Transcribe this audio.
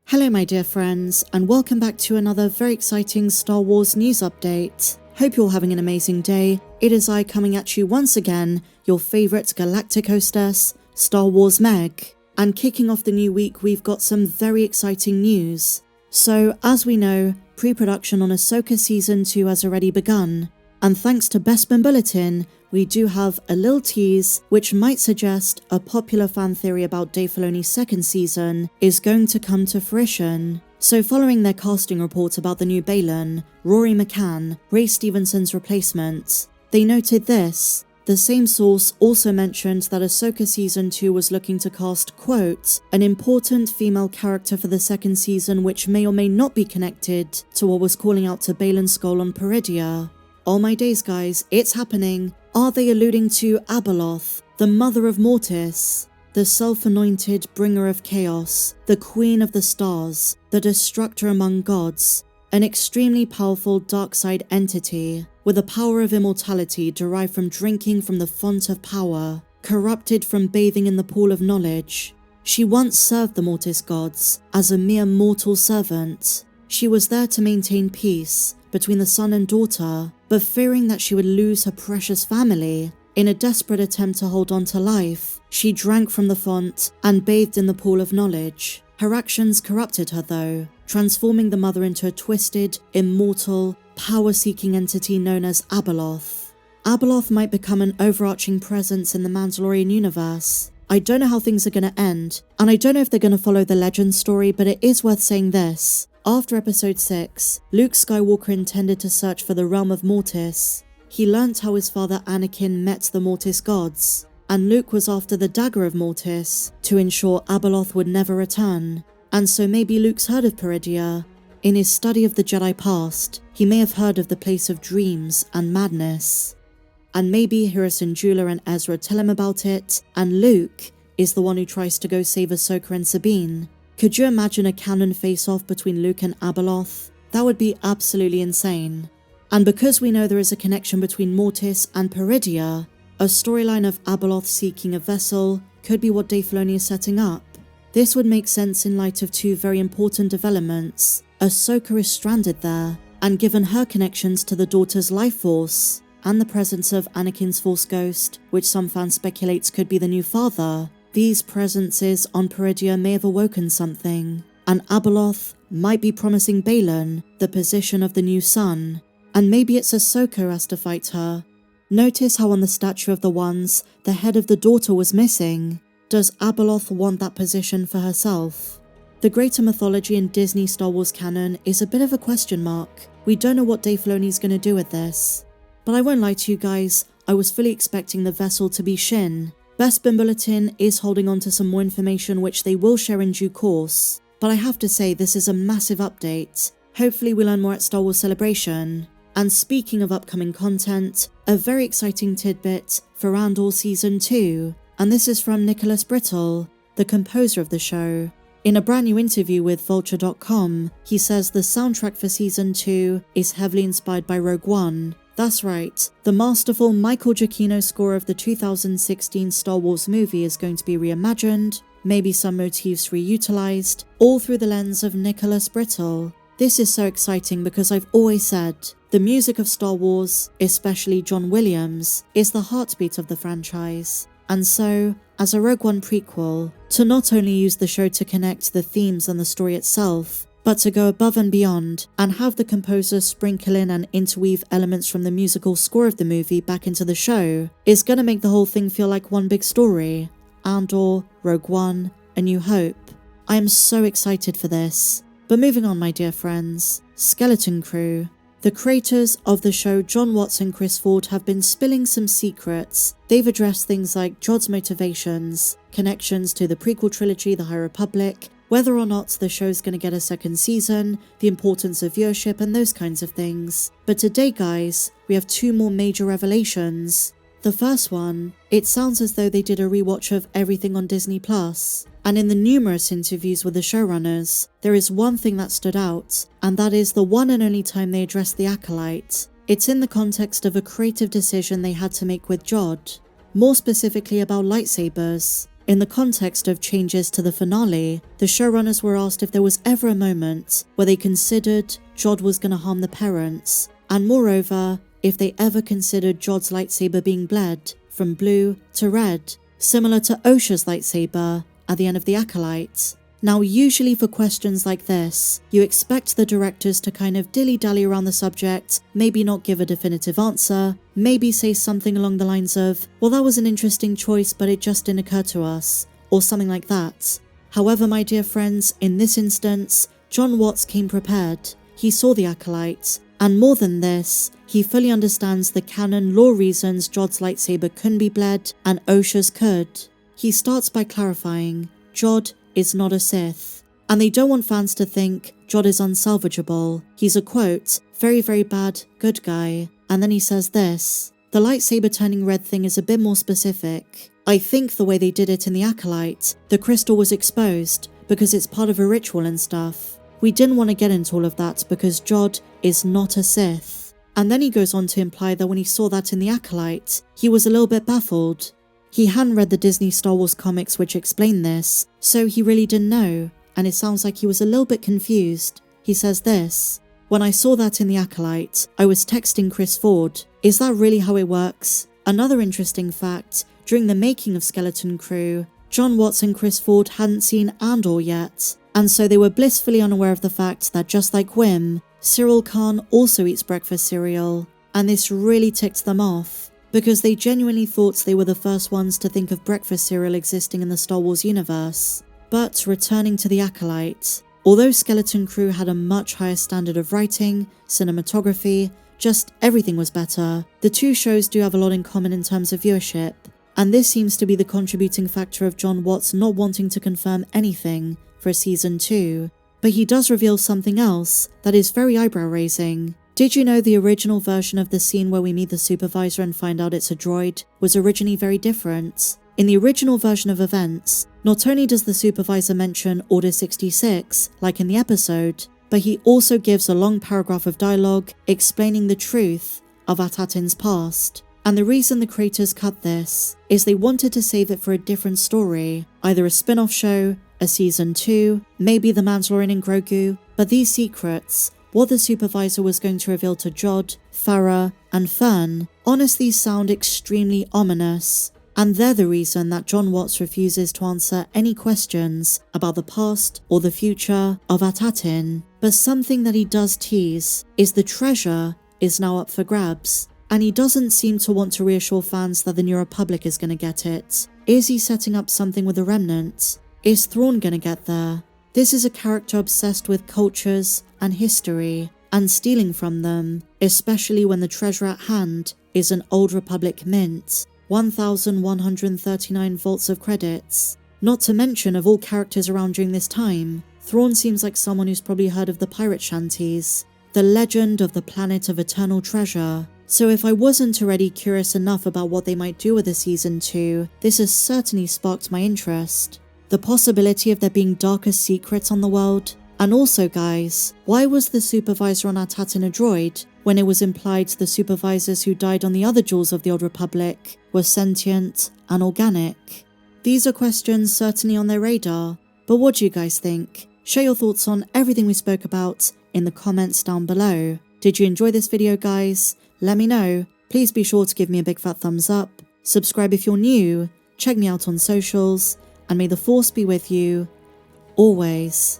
Hello my dear friends, and welcome back to another very exciting Star Wars news update. Hope you're having an amazing day. It is I coming at you once again, your favourite galactic hostess, Star Wars Meg. And kicking off the new week, we've got some very exciting news. So, as we know, pre-production on Ahsoka Season 2 has already begun. And thanks to Bespin Bulletin, we do have a little tease which might suggest a popular fan theory about Dave Filoni's second season is going to come to fruition. So following their casting report about the new Baylan, Rory McCann, Ray Stevenson's replacement, they noted this. The same source also mentioned that Ahsoka Season 2 was looking to cast, quote, an important female character for the second season which may or may not be connected to what was calling out to Baylan Skoll and Peridea. Oh my days guys, it's happening. Are they alluding to Abeloth, the mother of Mortis, the self-anointed bringer of chaos, the queen of the stars, the destructor among gods, an extremely powerful dark side entity with a power of immortality derived from drinking from the font of power, corrupted from bathing in the pool of knowledge? She once served the Mortis gods as a mere mortal servant. She was there to maintain peace between the son and daughter, but fearing that she would lose her precious family, in a desperate attempt to hold on to life, she drank from the font and bathed in the pool of knowledge. Her actions corrupted her though, transforming the mother into a twisted, immortal, power-seeking entity known as Abeloth. Abeloth might become an overarching presence in the Mandalorian universe. I don't know how things are going to end, and I don't know if they're going to follow the legend story, but it is worth saying this. After episode 6, Luke Skywalker intended to search for the realm of Mortis. He learnt how his father Anakin met the Mortis gods, and Luke was after the dagger of Mortis to ensure Abeloth would never return. And so maybe Luke's heard of Peridea. In his study of the Jedi past, he may have heard of the place of dreams and madness. And maybe Harrison Jula and Ezra tell him about it, and Luke is the one who tries to go save Ahsoka and Sabine. Could you imagine a canon face-off between Luke and Abeloth? That would be absolutely insane. And because we know there is a connection between Mortis and Peridea, a storyline of Abeloth seeking a vessel could be what Dave Filoni is setting up. This would make sense in light of two very important developments. Ahsoka is stranded there, and given her connections to the daughter's life force, and the presence of Anakin's Force Ghost, which some fans speculate could be the new father, these presences on Peridea may have awoken something, and Abeloth might be promising Baylan the position of the new son, and maybe it's Ahsoka who has to fight her. Notice how on the statue of the Ones, the head of the daughter was missing. Does Abeloth want that position for herself? The greater mythology in Disney Star Wars canon is a bit of a question mark. We don't know what Dave Filoni's going to do with this. But I won't lie to you guys, I was fully expecting the vessel to be Shin. Bespin Bulletin is holding on to some more information which they will share in due course, but I have to say this is a massive update. Hopefully we learn more at Star Wars Celebration. And speaking of upcoming content, a very exciting tidbit for Andor Season 2, and this is from Nicholas Brittle, the composer of the show. In a brand new interview with Vulture.com, he says the soundtrack for Season 2 is heavily inspired by Rogue One. That's right, the masterful Michael Giacchino score of the 2016 Star Wars movie is going to be reimagined, maybe some motifs reutilized, all through the lens of Nicholas Brittle. This is so exciting because I've always said, the music of Star Wars, especially John Williams, is the heartbeat of the franchise. And so, as a Rogue One prequel, to not only use the show to connect the themes and the story itself, but to go above and beyond and have the composer sprinkle in and interweave elements from the musical score of the movie back into the show is gonna make the whole thing feel like one big story. Andor, Rogue One, A New Hope. I am so excited for this. But moving on my dear friends, Skeleton Crew. The creators of the show John Watts and Chris Ford have been spilling some secrets. They've addressed things like Jod's motivations, connections to the prequel trilogy The High Republic, whether or not the show's going to get a second season, the importance of viewership and those kinds of things. But today guys, we have two more major revelations. The first one, it sounds as though they did a rewatch of everything on Disney+. And in the numerous interviews with the showrunners, there is one thing that stood out, and that is the one and only time they addressed the Acolyte. It's in the context of a creative decision they had to make with Jod, more specifically about lightsabers. In the context of changes to the finale, the showrunners were asked if there was ever a moment where they considered Jod was going to harm the parents, and moreover, if they ever considered Jod's lightsaber being bled from blue to red, similar to Osha's lightsaber at the end of the Acolyte. Now, usually for questions like this, you expect the directors to kind of dilly-dally around the subject, maybe not give a definitive answer, maybe say something along the lines of, well, that was an interesting choice, but it just didn't occur to us, or something like that. However, my dear friends, in this instance, Jon Watts came prepared. He saw the Acolyte, and more than this, he fully understands the canon lore reasons Jod's lightsaber couldn't be bled and Osha's could. He starts by clarifying, Jod is not a Sith, and they don't want fans to think Jod is unsalvageable. He's a quote, very, very bad good guy. And then he says this, the lightsaber turning red thing is a bit more specific. I think the way they did it in the Acolyte, the crystal was exposed because it's part of a ritual and stuff. We didn't want to get into all of that because Jod is not a Sith. And then he goes on to imply that when he saw that in the Acolyte, he was a little bit baffled. He hadn't read the Disney Star Wars comics which explain this, so he really didn't know, and it sounds like he was a little bit confused. He says this, when I saw that in the Acolyte, I was texting Chris Ford. Is that really how it works? Another interesting fact, during the making of Skeleton Crew, Jon Watts and Chris Ford hadn't seen Andor yet, and so they were blissfully unaware of the fact that just like Wim, Cyril Khan also eats breakfast cereal, and this really ticked them off, because they genuinely thought they were the first ones to think of breakfast cereal existing in the Star Wars universe. But returning to the Acolyte, although Skeleton Crew had a much higher standard of writing, cinematography, just everything was better, the two shows do have a lot in common in terms of viewership, and this seems to be the contributing factor of Jon Watts not wanting to confirm anything for season 2. But he does reveal something else that is very eyebrow-raising. Did you know the original version of the scene where we meet the Supervisor and find out it's a droid was originally very different? In the original version of events, not only does the Supervisor mention Order 66, like in the episode, but he also gives a long paragraph of dialogue explaining the truth of Atatin's past. And the reason the creators cut this is they wanted to save it for a different story, either a spin-off show, a season 2, maybe the Mandalorian and Grogu, but these secrets, what the Supervisor was going to reveal to Jod, Farah, and Fern, honestly sound extremely ominous, and they're the reason that Jon Watts refuses to answer any questions about the past or the future of Atatin. But something that he does tease is the treasure is now up for grabs, and he doesn't seem to want to reassure fans that the New Republic is going to get it. Is he setting up something with the Remnant? Is Thrawn going to get there? This is a character obsessed with cultures and history, and stealing from them, especially when the treasure at hand is an Old Republic mint, 1,139 vaults of credits. Not to mention of all characters around during this time, Thrawn seems like someone who's probably heard of the pirate shanties, the legend of the planet of eternal treasure. So if I wasn't already curious enough about what they might do with the season 2, this has certainly sparked my interest. The possibility of there being darker secrets on the world. And also guys, why was the Supervisor on Atatin a droid, when it was implied the Supervisors who died on the other Jewels of the Old Republic were sentient and organic? These are questions certainly on their radar, but what do you guys think? Share your thoughts on everything we spoke about in the comments down below. Did you enjoy this video guys? Let me know. Please be sure to give me a big fat thumbs up, subscribe if you're new, check me out on socials, and may the Force be with you, always.